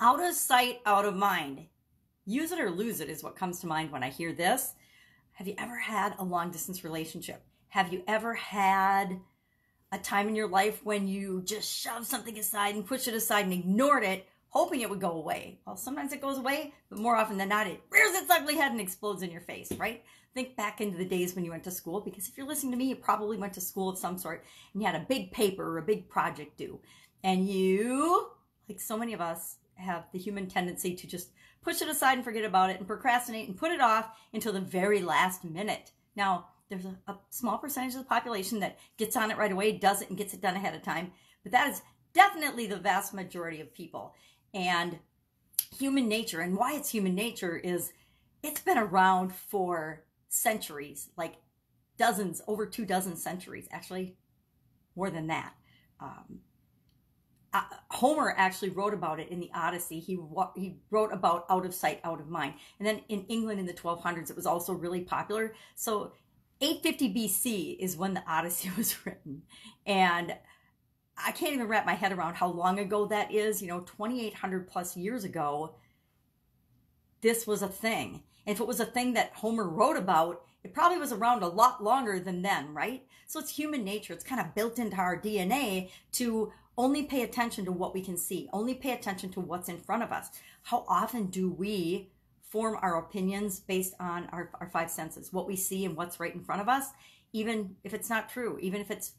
Out of sight, out of mind. Use it or lose it is what comes to mind when I hear this. Have you ever had a long distance relationship? Have you ever had a time in your life when you just shoved something aside and pushed it aside and ignored it, hoping it would go away? Well, sometimes it goes away, but more often than not, it rears its ugly head and explodes in your face, right? Think back into the days when you went to school, because if you're listening to me, you probably went to school of some sort and you had a big paper or a big project due. And you, like so many of us, have the human tendency to just push it aside and forget about it and procrastinate and put it off until the very last minute. Now, there's a small percentage of the population that gets on it right away, does it, and gets it done ahead of time. But that is definitely the vast majority of people. And human nature, and why it's human nature, is it's been around for centuries, like dozens, over 24 centuries, actually more than that. Homer actually wrote about it in the Odyssey. He wrote about out of sight, out of mind. And then in England in the 1200s, it was also really popular. So 850 BC is when the Odyssey was written. And I can't even wrap my head around how long ago that is. 2,800 plus years ago, this was a thing. And if it was a thing that Homer wrote about, it probably was around a lot longer than then, right? So it's human nature. It's kind of built into our DNA to only pay attention to what we can see, only pay attention to what's in front of us. How often do we form our opinions based on our five senses, what we see and what's right in front of us? Even if it's not true, even if it's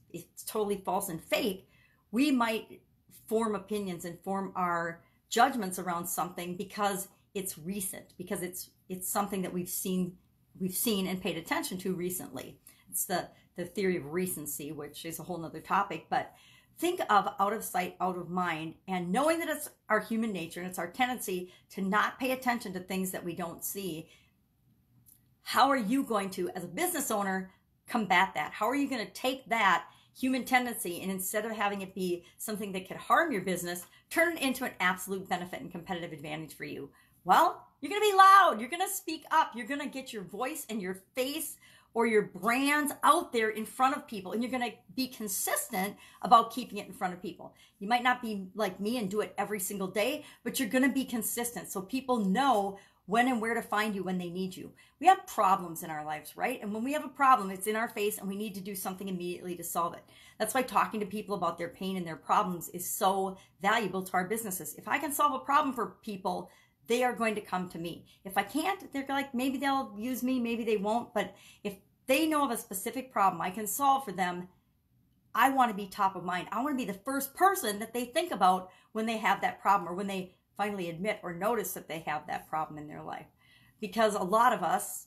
totally false and fake, we might form opinions and form our judgments around something because it's recent, because it's something that we've seen and paid attention to recently. It's the theory of recency, which is a whole nother topic, but think of out of sight, out of mind, and knowing that it's our human nature and it's our tendency to not pay attention to things that we don't see. How are you going to, as a business owner, combat that? How are you going to take that human tendency and instead of having it be something that could harm your business, turn it into an absolute benefit and competitive advantage for you? Well, you're going to be loud. You're going to speak up. You're going to get your voice and your face or your brands out there in front of people, and you're going to be consistent about keeping it in front of people. You might not be like me and do it every single day, but you're going to be consistent so people know when and where to find you when they need you. We have problems in our lives, right? And when we have a problem, it's in our face and we need to do something immediately to solve it. That's why talking to people about their pain and their problems is so valuable to our businesses. If I can solve a problem for people, they are going to come to me. If I can't, they're like, maybe they'll use me, maybe they won't. But if they know of a specific problem I can solve for them, I want to be top of mind. I want to be the first person that they think about when they have that problem or when they finally admit or notice that they have that problem in their life. Because a lot of us,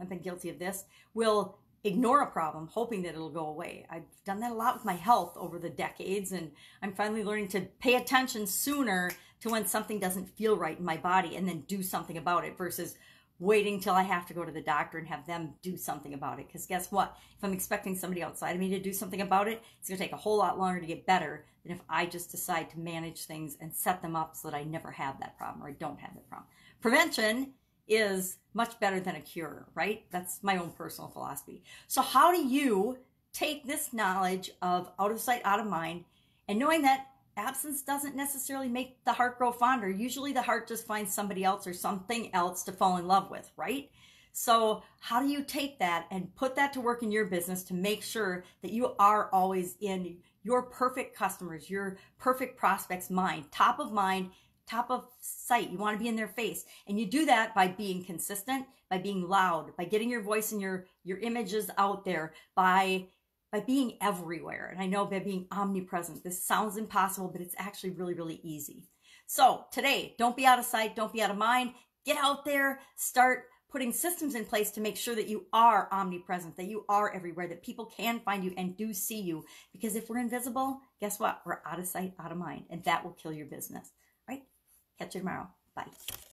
I've been guilty of this, will ignore a problem hoping that it'll go away. I've done that a lot with my health over the decades, and I'm finally learning to pay attention sooner to when something doesn't feel right in my body and then do something about it versus waiting till I have to go to the doctor and have them do something about it. Because guess what? If I'm expecting somebody outside of me to do something about it, it's going to take a whole lot longer to get better than if I just decide to manage things and set them up so that I never have that problem or I don't have that problem. Prevention is much better than a cure, right? That's my own personal philosophy. So how do you take this knowledge of out of sight, out of mind, and knowing that absence doesn't necessarily make the heart grow fonder. Usually the heart just finds somebody else or something else to fall in love with, right? So how do you take that and put that to work in your business to make sure that you are always in your perfect customers, your perfect prospects' mind, top of sight? You want to be in their face. And you do that by being consistent, by being loud, by getting your voice and your images out there, by being everywhere. And I know by being omnipresent, this sounds impossible, but it's actually really, really easy. So today, don't be out of sight, don't be out of mind. Get out there, start putting systems in place to make sure that you are omnipresent, that you are everywhere, that people can find you and do see you. Because if we're invisible, guess what? We're out of sight, out of mind, and that will kill your business, right? Catch you tomorrow. Bye.